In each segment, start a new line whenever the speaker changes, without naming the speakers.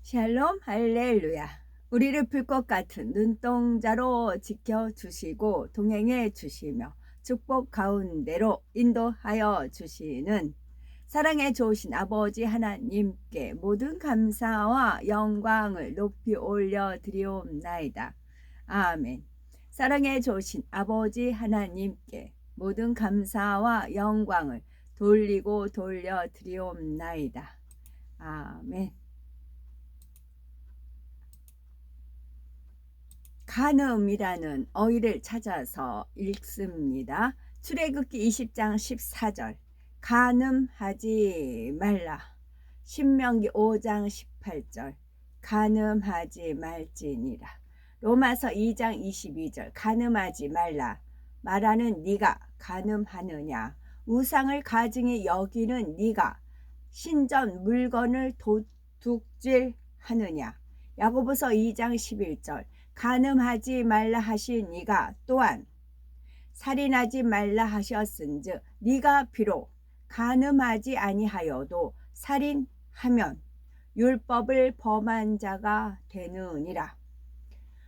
샬롬 할렐루야. 우리를 불꽃 같은 눈동자로 지켜주시고 동행해 주시며 축복 가운데로 인도하여 주시는 사랑에 좋으신 아버지 하나님께 모든 감사와 영광을 높이 올려 드리옵나이다. 아멘. 사랑에 좋으신 아버지 하나님께 모든 감사와 영광을 돌리고 돌려 드리옵나이다. 아멘. 간음이라는 어휘를 찾아서 읽습니다. 출애굽기 20장 14절 간음하지 말라. 신명기 5장 18절 간음하지 말지니라. 로마서 2장 22절 간음하지 말라. 말하는 네가 간음하느냐. 우상을 가증히 여기는 네가 신전 물건을 도둑질하느냐. 야고보서 2장 11절 간음하지 말라 하신 이가 또한 살인하지 말라 하셨은즉 네가 비록 간음하지 아니하여도 살인하면 율법을 범한 자가 되느니라.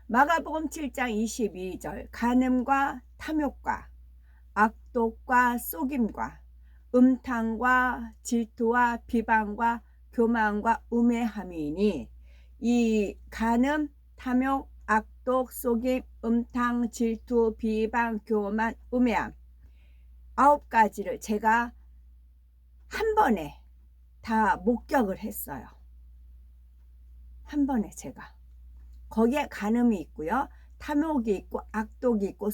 마가복음 7장 22절 간음과 탐욕과 악독과 속임과 음탕과 질투와 비방과 교만과 우매함이니 이 간음, 탐욕, 악독, 속임, 음탕, 질투, 비방, 교만, 우매함 9가지를 제가 한 번에 다 목격을 했어요. 한 번에 제가. 거기에 간음이 있고요. 탐욕이 있고 악독이 있고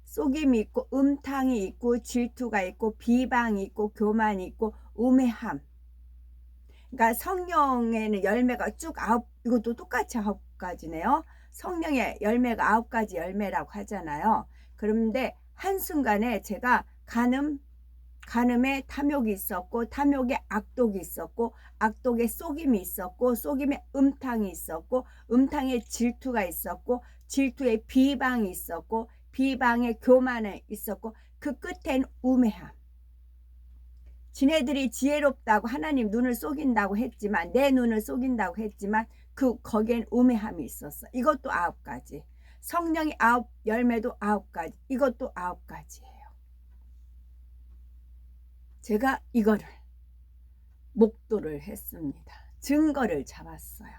속임이 있고 음탕이 있고 질투가 있고 비방이 있고 교만이 있고 우매함. 그러니까 성령에는 열매가 쭉 이것도 똑같이 9가지네요. 성령의 열매가 9가지 열매라고 하잖아요. 그런데 한순간에 제가 간음에 탐욕이 있었고 탐욕에 악독이 있었고 악독에 속임이 있었고 속임에 음탕이 있었고 음탕에 질투가 있었고 질투에 비방이 있었고 비방에 교만이 있었고 그 끝엔 우매함. 지네들이 지혜롭다고 하나님 눈을 속인다고 했지만 내 눈을 속인다고 했지만 거기엔 우매함이 있었어. 이것도 9가지. 성령의 9열매도 9가지. 이것도 9가지예요. 제가 이거를 목도를 했습니다. 증거를 잡았어요.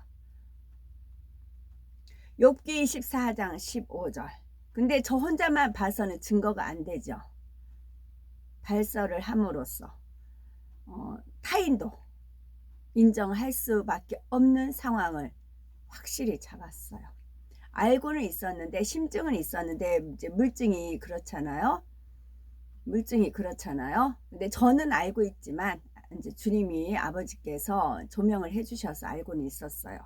욥기 24장 15절 근데 저 혼자만 봐서는 증거가 안 되죠. 발설을 함으로써 타인도 인정할 수밖에 없는 상황을 확실히 잡았어요. 알고는 있었는데 심증은 있었는데 이제 물증이 그렇잖아요. 근데 저는 알고 있지만 이제 주님이 아버지께서 조명을 해주셔서 알고는 있었어요.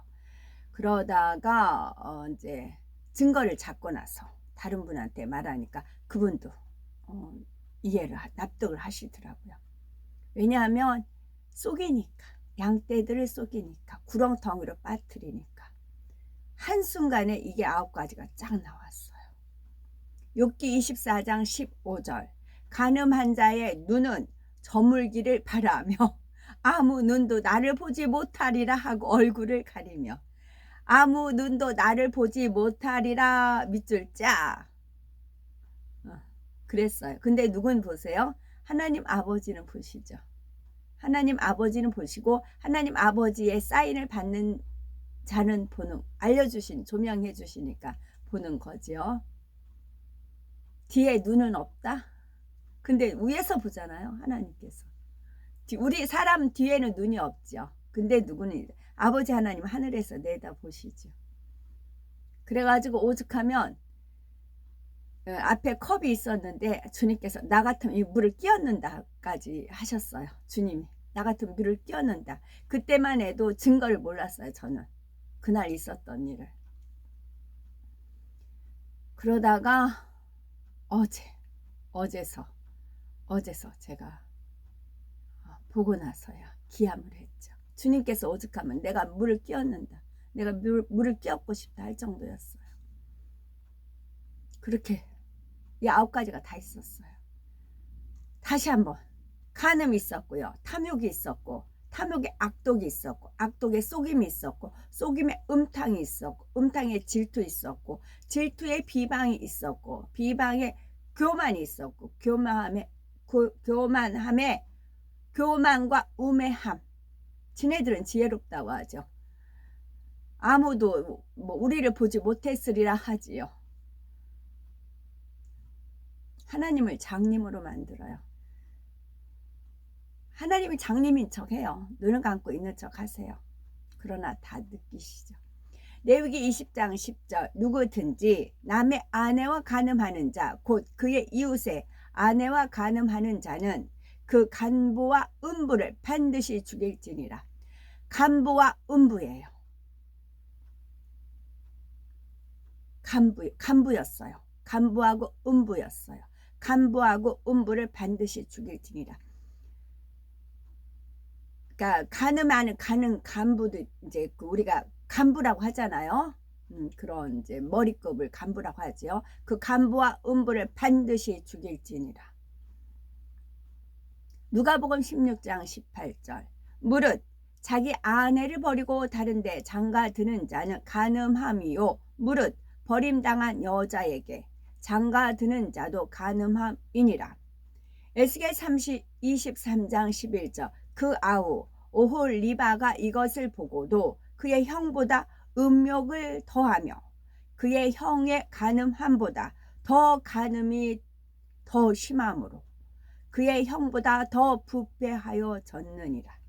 그러다가 이제 증거를 잡고 나서 다른 분한테 말하니까 그분도 납득을 하시더라고요. 왜냐하면 속이니까 양떼들을 속이니까 구렁텅이로 빠뜨리니까 한순간에 이게 9가지가 쫙 나왔어요. 욥기 24장 15절 간음한 자의 눈은 저물기를 바라며 아무 눈도 나를 보지 못하리라 하고 얼굴을 가리며 아무 눈도 나를 보지 못하리라 밑줄 짜 그랬어요. 근데 누군 보세요? 하나님 아버지는 보시죠. 하나님 아버지는 보시고 하나님 아버지의 사인을 받는 자는 알려주신 조명해 주시니까 보는 거죠. 뒤에 눈은 없다? 근데 위에서 보잖아요. 하나님께서. 우리 사람 뒤에는 눈이 없죠. 근데 누구는 아버지 하나님 하늘에서 내다 보시죠. 그래가지고 오죽하면 앞에 컵이 있었는데 주님께서 나 같으면 이 물을 끼얹는다까지 하셨어요. 주님이 나 같으면 물을 끼얹는다. 그때만 해도 증거를 몰랐어요. 저는 그날 있었던 일을. 그러다가 어제서 제가 보고 나서야 기함을 했죠. 주님께서 오죽하면 내가 물을 끼얹는다. 내가 물을 끼얹고 싶다 할 정도였어요. 그렇게 이 9가지가 다 있었어요. 다시 한번 간음이 있었고요. 탐욕이 있었고 탐욕에 악독이 있었고, 악독에 속임이 있었고, 속임에 음탕이 있었고, 음탕에 질투 있었고, 질투에 비방이 있었고, 비방에 교만이 있었고, 교만함에 교만과 우매함. 지네들은 지혜롭다고 하죠. 아무도 뭐 우리를 보지 못했으리라 하지요. 하나님을 장님으로 만들어요. 하나님이 장님인 척 해요. 눈을 감고 있는 척 하세요. 그러나 다 느끼시죠. 레위기 20장 10절 누구든지 남의 아내와 간음하는 자 곧 그의 이웃의 아내와 간음하는 자는 그 간부와 음부를 반드시 죽일지니라. 간부와 음부예요. 간부였어요. 간부하고 음부였어요. 간부하고 음부를 반드시 죽일지니라. 그러니까 간음하는 간부도 이제 우리가 간부라고 하잖아요. 그런 이제 머리급을 간부라고 하죠. 그 간부와 음부를 반드시 죽일지니라. 누가복음 16장 18절 무릇 자기 아내를 버리고 다른데 장가드는 자는 간음함이요 무릇 버림당한 여자에게 장가드는 자도 간음함이니라. 에스겔 23장 11절 그 아우 오홀리바가 이것을 보고도 그의 형보다 음욕을 더하며 그의 형의 간음함보다 더 간음이 더 심함으로 그의 형보다 더 부패하여 졌느니라.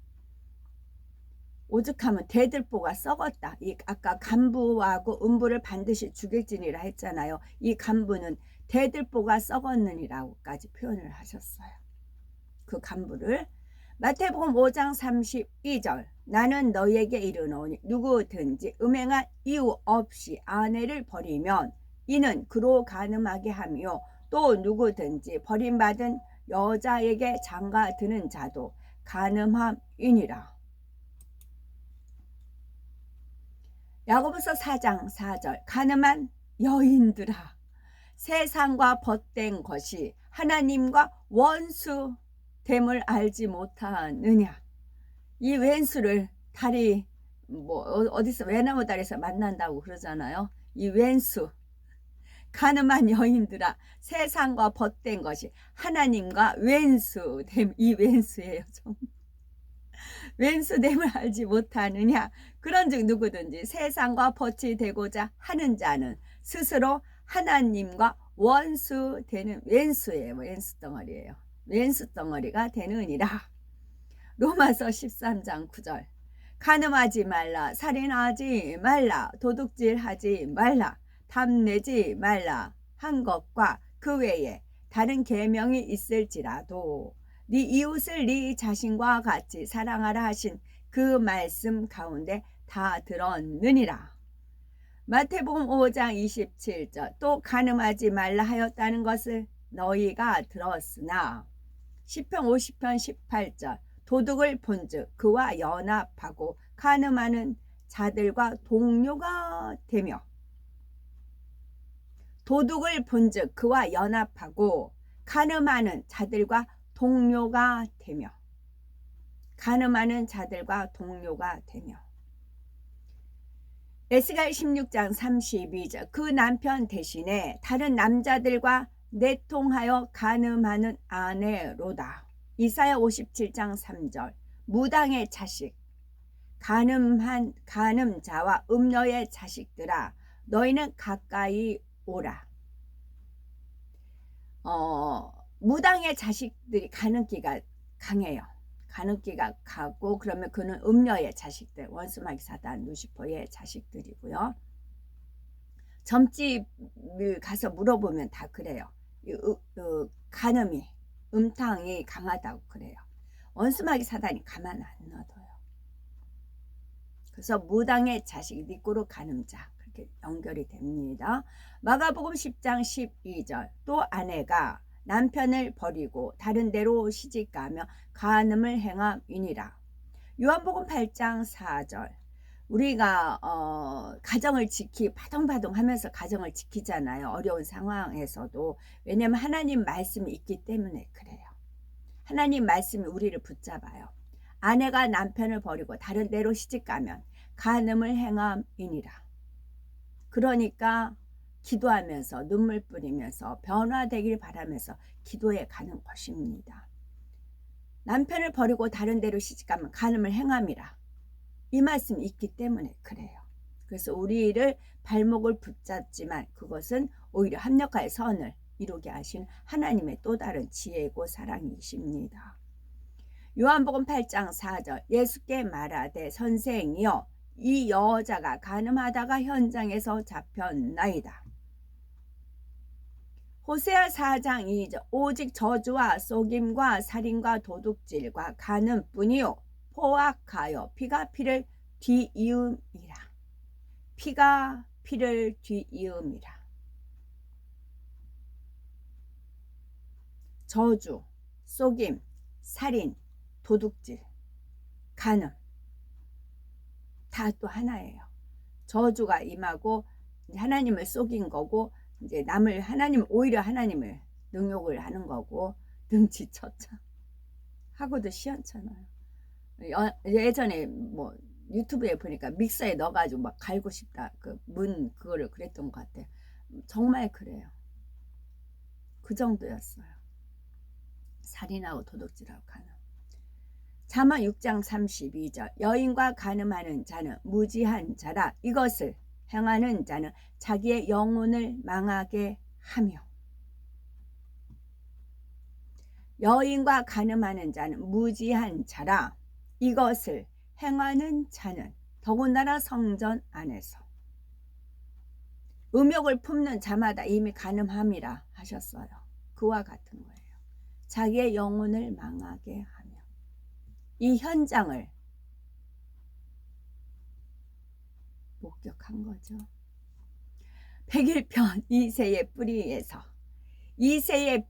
오죽하면 대들보가 썩었다. 이 아까 간부하고 음부를 반드시 죽일지니라 했잖아요. 이 간부는 대들보가 썩었느니라고까지 표현을 하셨어요. 그 간부를. 마태복음 5장 32절 나는 너희에게 이르노니 누구든지 음행한 이유 없이 아내를 버리면 이는 그로 간음하게 하며 또 누구든지 버림받은 여자에게 장가드는 자도 간음함이니라. 야고보서 4장 4절 간음한 여인들아 세상과 벗된 것이 하나님과 원수됨을 알지 못하느냐. 이 왼수를 다리 뭐 어디서 외나무 다리에서 만난다고 그러잖아요. 이 왼수 간음한 여인들아 세상과 벗된 것이 하나님과 왼수됨. 이 왼수예요. 왼수됨을 알지 못하느냐. 그런즉 누구든지 세상과 벗이 되고자 하는 자는 스스로 하나님과 원수 되는 왼수예요. 왼수덩어리예요. 왼수덩어리가 되느니라. 로마서 13장 9절 간음하지 말라 살인하지 말라 도둑질하지 말라 탐내지 말라 한 것과 그 외에 다른 계명이 있을지라도 네 이웃을 네 자신과 같이 사랑하라 하신 그 말씀 가운데 다 들었느니라. 마태복음 5장 27절 또 간음하지 말라 하였다는 것을 너희가 들었으나 시편 50편 18절 도둑을 본즉 그와 연합하고 간음하는 자들과 동료가 되며 도둑을 본즉 그와 연합하고 간음하는 자들과 동료가 되며 간음하는 자들과 동료가 되며 에스겔 16장 32절 그 남편 대신에 다른 남자들과 내통하여 간음하는 아내로다. 이사야 57장 3절 무당의 자식 간음자와 음녀의 자식들아 너희는 가까이 오라. 무당의 자식들이 간음기가 강해요. 간음기가 가고 그러면 그는 음녀의 자식들 원수마귀 사단 루시퍼의 자식들이고요. 점집을 가서 물어보면 다 그래요. 간음이 음탕이 강하다고 그래요. 원수마귀 사단이 가만 안 놔둬요. 그래서 무당의 자식 니꼬로 간음자 그렇게 연결이 됩니다. 마가복음 10장 12절 또 아내가 남편을 버리고 다른 데로 시집가며 간음을 행함이니라. 요한복음 8장 4절 우리가 가정을 바둥바둥 하면서 가정을 지키잖아요. 어려운 상황에서도. 왜냐하면 하나님 말씀이 있기 때문에 그래요. 하나님 말씀이 우리를 붙잡아요. 아내가 남편을 버리고 다른 데로 시집가면 간음을 행함이니라. 그러니까 기도하면서 눈물 뿌리면서 변화되길 바라면서 기도해 가는 것입니다. 남편을 버리고 다른 데로 시집가면 간음을 행함이라. 이 말씀이 있기 때문에 그래요. 그래서 우리를 발목을 붙잡지만 그것은 오히려 합력하여 선을 이루게 하신 하나님의 또 다른 지혜고 사랑이십니다. 요한복음 8장 4절 예수께 말하되 선생이여 이 여자가 간음하다가 현장에서 잡혔나이다. 호세아 4장 2절 오직 저주와 속임과 살인과 도둑질과 간음뿐이요 포악하여 피가 피를 뒤이음이라. 피가 피를 뒤이음이라. 저주, 속임, 살인, 도둑질, 간음 다 또 하나예요. 저주가 임하고 하나님을 속인 거고 이제 남을 오히려 하나님을 능욕을 하는 거고 능지처참 하고도 시원찮아요. 예전에 뭐 유튜브에 보니까 믹서에 넣어가지고 막 갈고 싶다 그 문 그거를 그랬던 것 같아요. 정말 그래요. 그 정도였어요. 살인하고 도둑질하고 간음. 잠언 6장 32절 여인과 간음하는 자는 무지한 자라. 이것을 행하는 자는 자기의 영혼을 망하게 하며. 여인과 간음하는 자는 무지한 자라. 이것을 행하는 자는 더군다나 성전 안에서 음욕을 품는 자마다 이미 간음함이라 하셨어요. 그와 같은 거예요. 자기의 영혼을 망하게 하며. 이 현장을 목격한 거죠. 백일편 이새의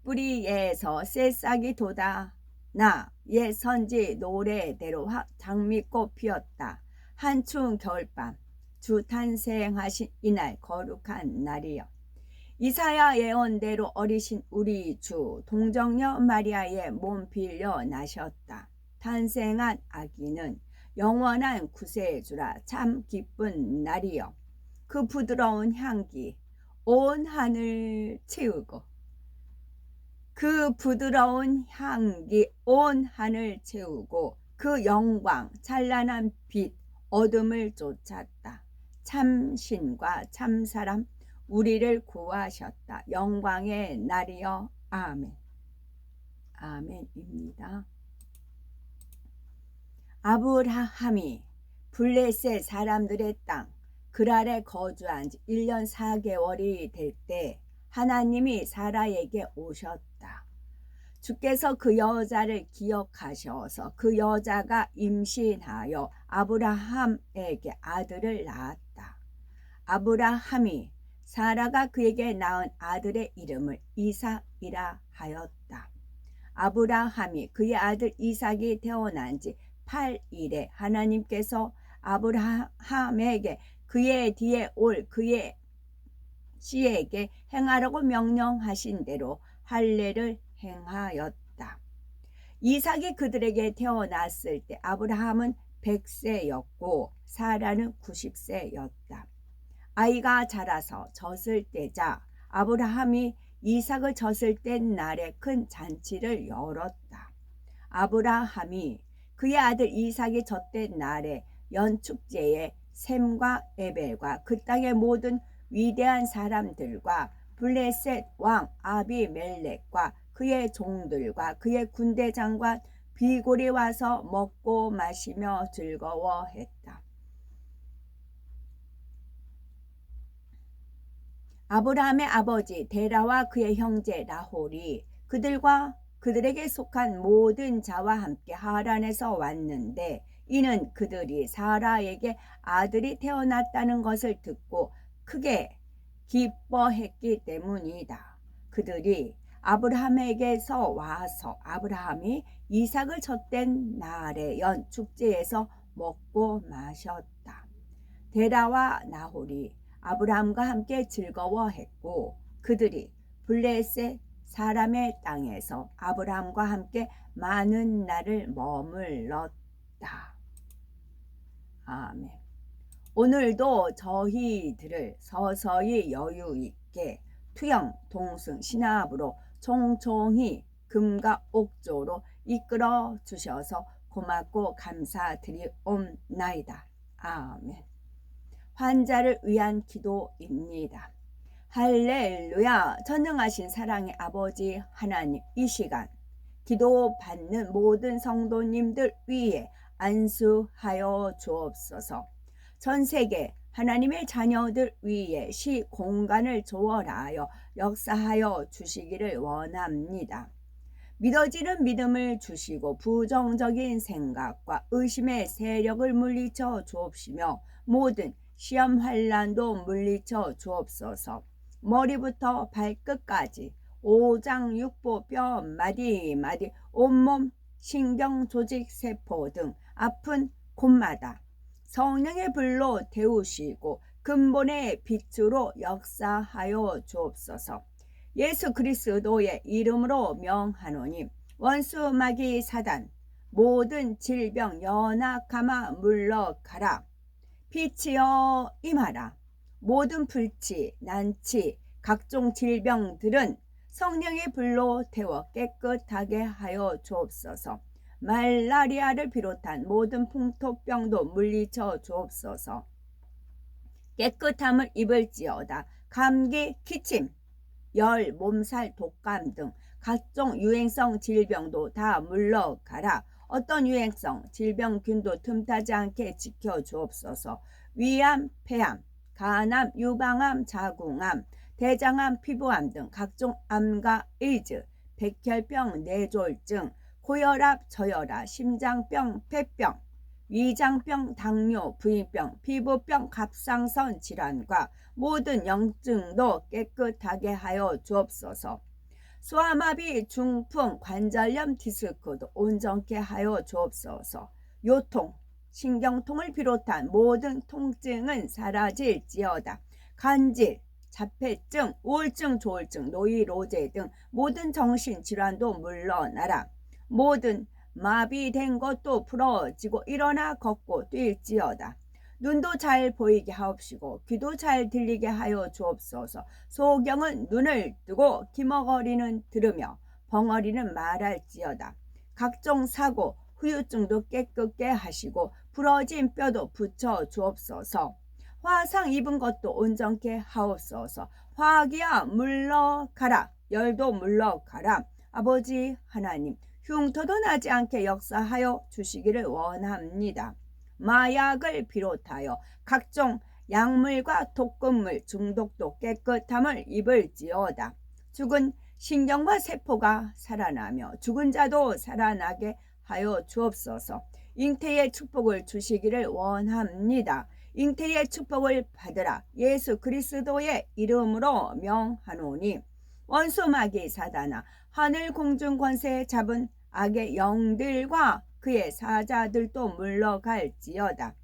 뿌리에서 새싹이 돋아나 옛 선지 노래대로 장미꽃 피었다. 한추운 겨울밤 주 탄생하신 이날 거룩한 날이여. 이사야 예언대로 어리신 우리 주 동정녀 마리아의 몸 빌려 나셨다. 탄생한 아기는 영원한 구세주라. 참 기쁜 날이여. 그 부드러운 향기 온 하늘 채우고 그 영광 찬란한 빛 어둠을 쫓았다. 참신과 참사람 우리를 구하셨다. 영광의 날이여. 아멘. 아멘입니다. 아브라함이 블레셋 사람들의 땅 그랄에 거주한 지 1년 4개월이 될 때 하나님이 사라에게 오셨다. 주께서 그 여자를 기억하셔서 그 여자가 임신하여 아브라함에게 아들을 낳았다. 아브라함이 사라가 그에게 낳은 아들의 이름을 이삭이라 하였다. 아브라함이 그의 아들 이삭이 태어난 지 8일에 하나님께서 아브라함에게 그의 뒤에 올 그의 씨에게 행하라고 명령하신 대로 할례를 행하였다. 이삭이 그들에게 태어났을 때 아브라함은 100세였고 사라는 90세였다. 아이가 자라서 젖을 떼자 아브라함이 이삭을 젖을 뗀 날에 큰 잔치를 열었다. 아브라함이 그의 아들 이삭이 젖된 날에 연축제에 셈과 에벨과 그 땅의 모든 위대한 사람들과 블레셋 왕 아비멜렉과 그의 종들과 그의 군대 장관 비골이 와서 먹고 마시며 즐거워했다. 아브라함의 아버지 데라와 그의 형제 나홀이 그들에게 속한 모든 자와 함께 하란에서 왔는데 이는 그들이 사라에게 아들이 태어났다는 것을 듣고 크게 기뻐했기 때문이다. 그들이 아브라함에게서 와서 아브라함이 이삭을 젖된 날에 연 축제에서 먹고 마셨다. 데라와 나홀이 아브라함과 함께 즐거워했고 그들이 블레셋 사람의 땅에서 아브라함과 함께 많은 날을 머물렀다. 있다. 아멘. 오늘도 저희들을 서서히 여유 있게 투영, 동승, 신압으로 총총히 금과 옥조로 이끌어 주셔서 고맙고 감사드리옵나이다. 아멘. 환자를 위한 기도입니다. 할렐루야. 전능하신 사랑의 아버지 하나님, 이 시간 기도받는 모든 성도님들 위에 안수하여 주옵소서. 전 세계 하나님의 자녀들 위에 시공간을 초월하여 역사하여 주시기를 원합니다. 믿어지는 믿음을 주시고 부정적인 생각과 의심의 세력을 물리쳐 주옵시며 모든 시험 환난도 물리쳐 주옵소서. 머리부터 발끝까지 오장육부 뼈 마디마디 온몸 신경 조직 세포 등 아픈 곳마다 성령의 불로 데우시고 근본의 빛으로 역사하여 주옵소서. 예수 그리스도의 이름으로 명하노니 원수 마귀 사단 모든 질병 연약함아 물러가라. 빛이여 임하라. 모든 불치 난치 각종 질병들은 성령의 불로 태워 깨끗하게 하여 주옵소서. 말라리아를 비롯한 모든 풍토병도 물리쳐 주옵소서. 깨끗함을 입을지어다. 감기, 기침, 열, 몸살, 독감 등 각종 유행성 질병도 다 물러가라. 어떤 유행성 질병균도 틈타지 않게 지켜주옵소서. 위암, 폐암, 간암, 유방암, 자궁암, 대장암, 피부암 등 각종 암과 에이즈, 백혈병, 뇌졸중, 고혈압, 저혈압, 심장병, 폐병, 위장병, 당뇨, 부인병, 피부병, 갑상선 질환과 모든 염증도 깨끗하게 하여 주옵소서. 소아마비, 중풍, 관절염, 디스크도 온전케 하여 주옵소서. 요통, 신경통을 비롯한 모든 통증은 사라질지어다. 간질, 자폐증, 우울증, 조울증, 노이로제 등 모든 정신질환도 물러나라. 모든 마비된 것도 풀어지고 일어나 걷고 뛸지어다. 눈도 잘 보이게 하옵시고 귀도 잘 들리게 하여 주옵소서. 소경은 눈을 뜨고 기머거리는 들으며 벙어리는 말할지어다. 각종 사고 후유증도 깨끗게 하시고 부러진 뼈도 붙여 주옵소서. 화상 입은 것도 온전케 하옵소서. 화기야 물러가라. 열도 물러가라. 아버지 하나님, 흉터도 나지 않게 역사하여 주시기를 원합니다. 마약을 비롯하여 각종 약물과 독극물 중독도 깨끗함을 입을지어다. 죽은 신경과 세포가 살아나며 죽은 자도 살아나게 하여 주옵소서. 잉태의 축복을 주시기를 원합니다. 잉태의 축복을 받으라. 예수 그리스도의 이름으로 명하노니 원수 마귀 사단아, 하늘 공중 권세 잡은 악의 영들과 그의 사자들도 물러갈지어다.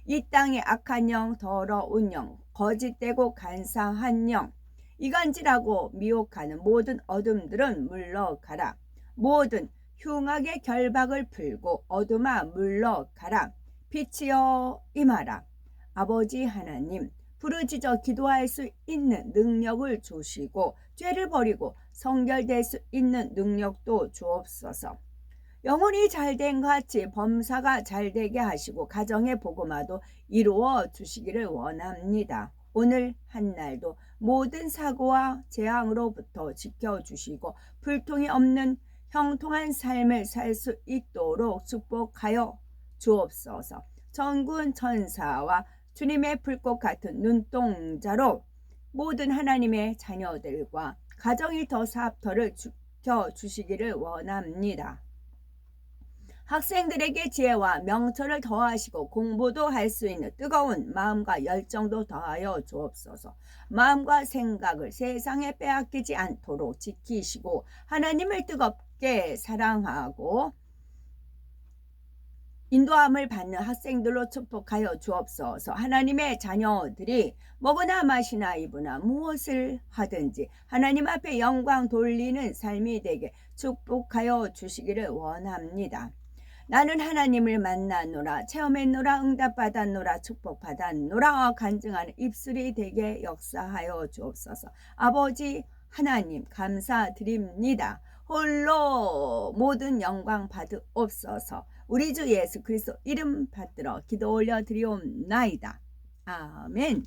이 땅의 악한 영, 더러운 영, 거짓되고 간사한 영, 이간질하고 미혹하는 모든 어둠들은 물러가라. 모든 흉악의 결박을 풀고 어둠아 물러가라. 빛이여 임하라. 아버지 하나님, 부르짖어 기도할 수 있는 능력을 주시고 죄를 버리고 성결될 수 있는 능력도 주옵소서. 영혼이 잘된 같이 범사가 잘되게 하시고 가정의 복음화도 이루어 주시기를 원합니다. 오늘 한날도 모든 사고와 재앙으로부터 지켜주시고 불통이 없는 형통한 삶을 살 수 있도록 축복하여 주옵소서. 전군 천사와 주님의 불꽃 같은 눈동자로 모든 하나님의 자녀들과 가정일터 사업터를 지켜주시기를 원합니다. 학생들에게 지혜와 명철을 더하시고 공부도 할 수 있는 뜨거운 마음과 열정도 더하여 주옵소서. 마음과 생각을 세상에 빼앗기지 않도록 지키시고 하나님을 뜨겁게 사랑하고 인도함을 받는 학생들로 축복하여 주옵소서. 하나님의 자녀들이 먹으나 마시나 입으나 무엇을 하든지 하나님 앞에 영광 돌리는 삶이 되게 축복하여 주시기를 원합니다. 나는 하나님을 만나노라 체험했노라 응답받았노라 축복받았노라 간증하는 입술이 되게 역사하여 주옵소서. 아버지 하나님 감사드립니다. 홀로 모든 영광 받으옵소서. 우리 주 예수 그리스도 이름 받들어 기도 올려 드리옵나이다. 아멘.